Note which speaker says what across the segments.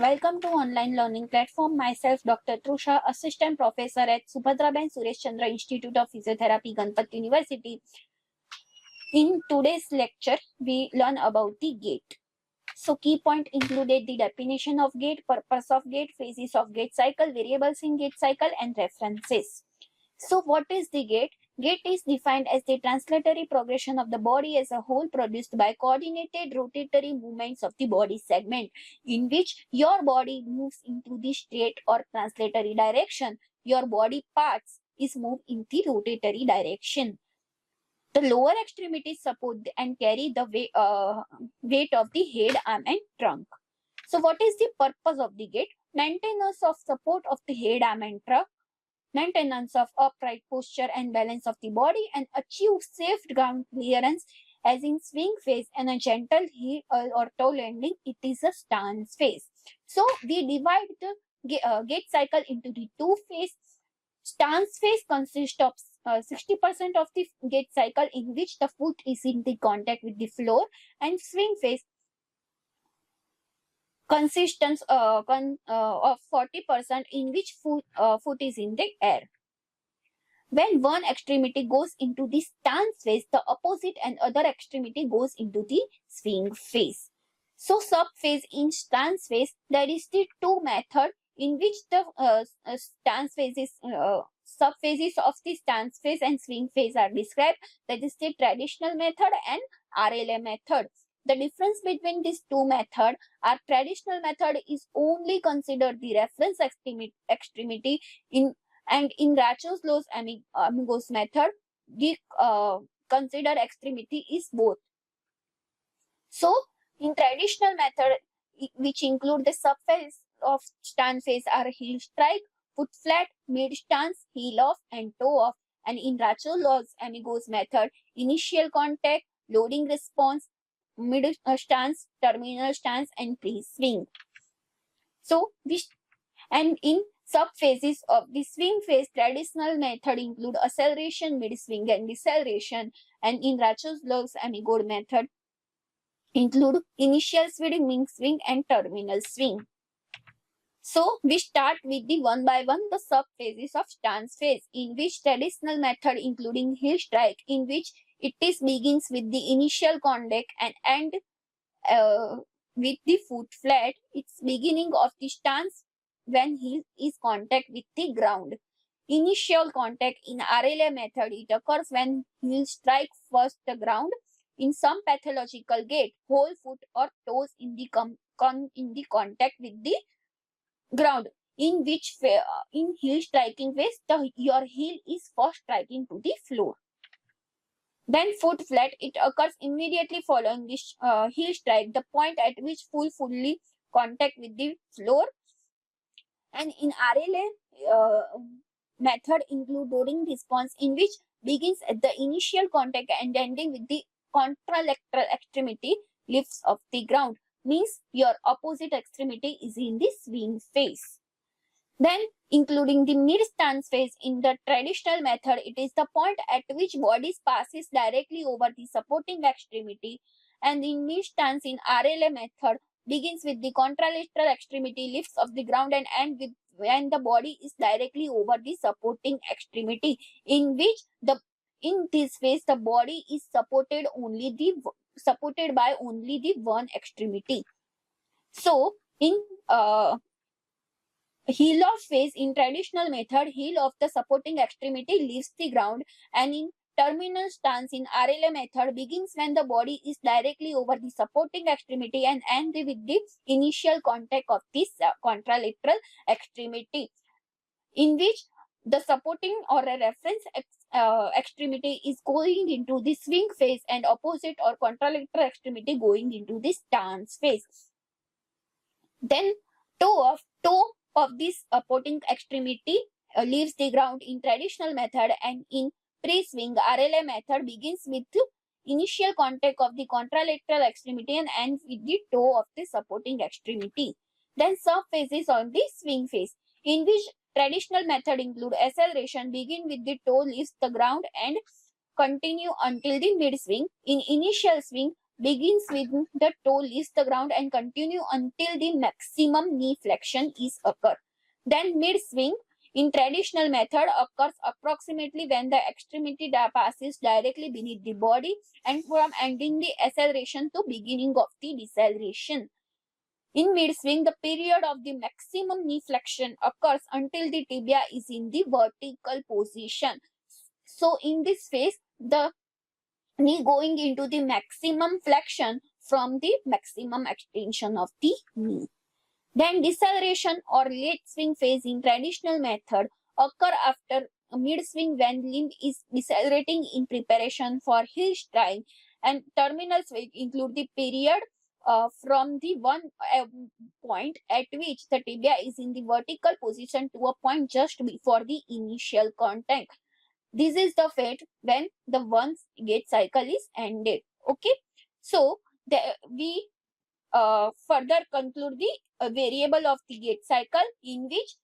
Speaker 1: Welcome to online learning platform. Myself, Dr. Trusha, Assistant Professor at Subhadraben Suresh Chandra Institute of Physiotherapy, Ganpat University. In today's lecture, we learn about the gait. So, key point included the definition of gait, purpose of gait, phases of gait cycle, variables in gait cycle, and references. So, what is the gait? Gait is defined as the translatory progression of the body as a whole produced by coordinated rotatory movements of the body segment, in which your body moves into the straight or translatory direction. Your body parts is moved in the rotatory direction. The lower extremities support and carry the weight of the head, arm, and trunk. So, what is the purpose of the gait? Maintenance of support of the head, arm, and trunk, maintenance of upright posture and balance of the body, and achieve safe ground clearance as in swing phase and a gentle heel or toe landing. It is a stance phase. So we divide the gait cycle into the two phases. Stance phase consists of 60% of the gait cycle, in which the foot is in the contact with the floor, and swing phase consists of 40%, in which foot is in the air. When one extremity goes into the stance phase, the opposite and other extremity goes into the swing phase. So sub-phase in stance phase, there is the two method in which the stance phases, sub-phases of the stance phase and swing phase are described. That is the traditional method and RLA method. The difference between these two methods are traditional method is only considered the reference extremity in Rachos-Lows amigos method, the considered extremity is both. So, in traditional method, which include the subphase of stance phase, are heel strike, foot flat, mid stance, heel off, and toe off. And in Rachos-Lows amigos method, initial contact, loading response, mid stance, terminal stance, and pre-swing. So, and in subphases of the swing phase, traditional method include acceleration, mid-swing, and deceleration. And in Rachos-Lows amigos method, include initial swing, mid-swing, and terminal swing. So, we start with the one by one the subphases of stance phase, in which traditional method including heel strike, in which it is begins with the initial contact and end with the foot flat. It's beginning of the stance when heel is contact with the ground. Initial contact in RLA method, it occurs when heel strike first the ground. In some pathological gait, whole foot or toes in the contact with the ground, in which in heel striking phase, your heel is first striking to the floor. Then foot flat, it occurs immediately following this heel strike, the point at which fully contact with the floor. And in RLA method include loading response, in which begins at the initial contact and ending with the contralateral extremity lifts of the ground, means your opposite extremity is in the swing phase. Then including the mid-stance phase, in the traditional method, it is the point at which body passes directly over the supporting extremity, and in mid-stance in RLA method begins with the contralateral extremity lifts of the ground and end with when the body is directly over the supporting extremity, in which in this phase the body is supported by only the one extremity. So in heel off phase, in traditional method, heel of the supporting extremity leaves the ground, and in terminal stance in RLA method begins when the body is directly over the supporting extremity and ends with the initial contact of this contralateral extremity, in which the supporting or a reference extremity is going into the swing phase and opposite or contralateral extremity going into the stance phase. Then toe of this supporting extremity leaves the ground in traditional method, and in pre-swing RLA method begins with initial contact of the contralateral extremity and ends with the toe of the supporting extremity. Then sub-phases on the swing phase, in which traditional method include acceleration, begin with the toe leaves the ground and continue until the mid-swing. In initial swing, begins with the toe leaves the ground and continue until the maximum knee flexion is occur. Then mid-swing in traditional method occurs approximately when the extremity passes directly beneath the body and from ending the acceleration to beginning of the deceleration. In mid-swing, the period of the maximum knee flexion occurs until the tibia is in the vertical position. So in this phase, the knee going into the maximum flexion from the maximum extension of the knee. Then deceleration or late swing phase in traditional method occur after mid swing when limb is decelerating in preparation for heel strike, and terminal swing include the period from the one point at which the tibia is in the vertical position to a point just before the initial contact. This is the fate when the one gait cycle is ended. Okay, so we further conclude the variable of the gait cycle, in which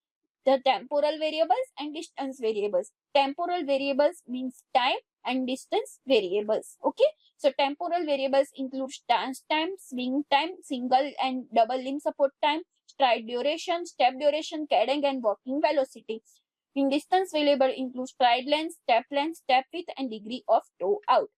Speaker 1: the temporal variables and distance variables. Temporal variables means time and distance variables. Okay, so temporal variables include stance time, swing time, single and double limb support time, stride duration, step duration, cadence and walking velocity. In distance variable include stride length, step width and degree of toe out.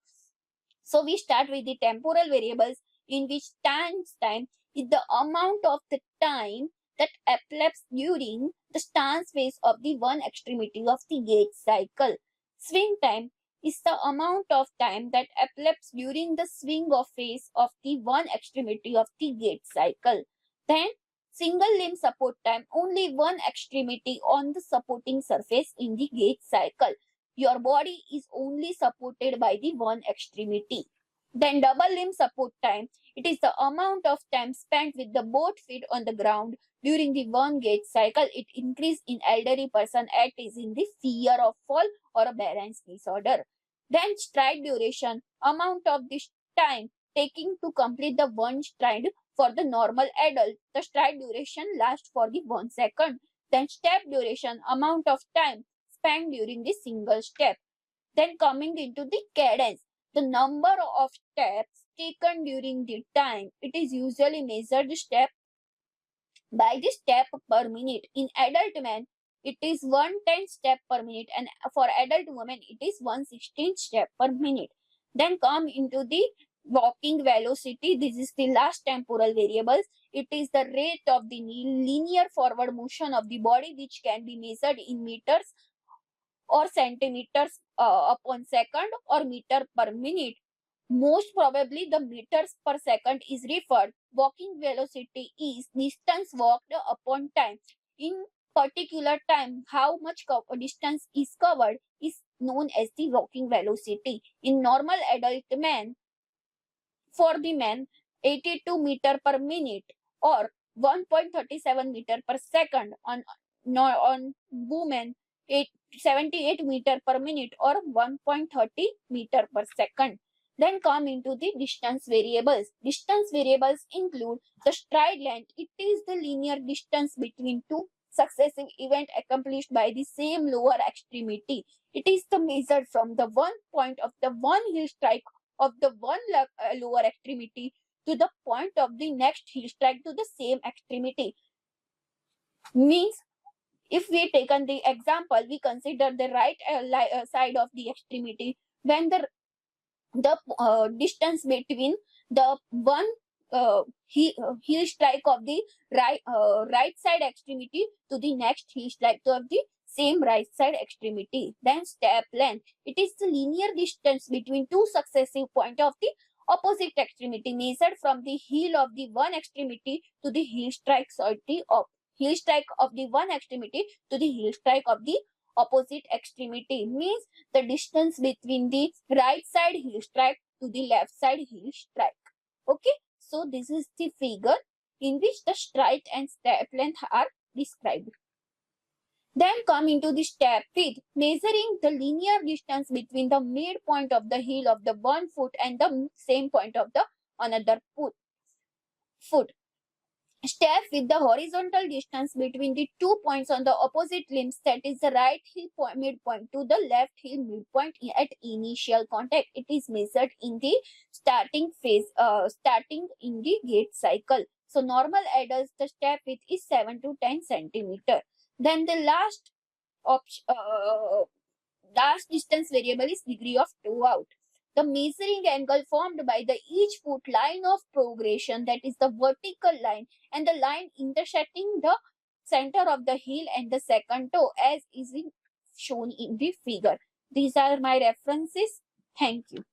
Speaker 1: So we start with the temporal variables, in which stance time is the amount of the time that elapses during the stance phase of the one extremity of the gait cycle. Swing time is the amount of time that elapses during the swing of phase of the one extremity of the gait cycle. Then single limb support time, only one extremity on the supporting surface in the gait cycle. Your body is only supported by the one extremity. Then double limb support time, it is the amount of time spent with the both feet on the ground during the one gait cycle. It increases in elderly person as is in the fear of fall or a balance disorder. Then stride duration, amount of this time taking to complete the one stride for the normal adult. The stride duration lasts for the 1 second. Then step duration, amount of time spent during the single step. Then coming into the cadence, the number of steps taken during the time. It is usually measured step by the step per minute. In adult man, it is 110 step per minute, and for adult women, it is 116 step per minute. Then come into the walking velocity. This is the last temporal variables. It is the rate of the linear forward motion of the body, which can be measured in meters or centimeters upon second or meter per minute. Most probably the meters per second is referred. Walking velocity is distance walked upon time. In particular time, how much distance is covered is known as the walking velocity. In normal adult man, for the man, 82 meter per minute or 1.37 meter per second. On women, 78 meter per minute or 1.30 meter per second. Then come into the distance variables. Distance variables include the stride length. It is the linear distance between two successive events accomplished by the same lower extremity. It is the measured from the one point of the one heel strike of the one lower extremity to the point of the next heel strike to the same extremity. Means, if we taken the example, we consider the right side of the extremity, when the distance between the one heel strike of the right side extremity to the next heel strike of the same right side extremity. Then step length, it is the linear distance between two successive points of the opposite extremity measured from the heel of the one extremity to the heel strikes of the heel strike of the one extremity to the heel strike of the opposite extremity. Means the distance between the right side heel strike to the left side heel strike. Okay, so this is the figure in which the stride and step length are described. Then come into the step width, measuring the linear distance between the midpoint of the heel of the one foot and the same point of the another foot. Step with the horizontal distance between the 2 points on the opposite limbs, that is the right heel midpoint to the left heel midpoint at initial contact. It is measured in the starting phase, starting in the gait cycle. So normal adults, the step width is 7 to 10 centimeter. Then the last option, last distance variable is degree of toe out. The measuring angle formed by the each foot line of progression, that is the vertical line, and the line intersecting the center of the heel and the second toe, as is shown in the figure. These are my references. Thank you.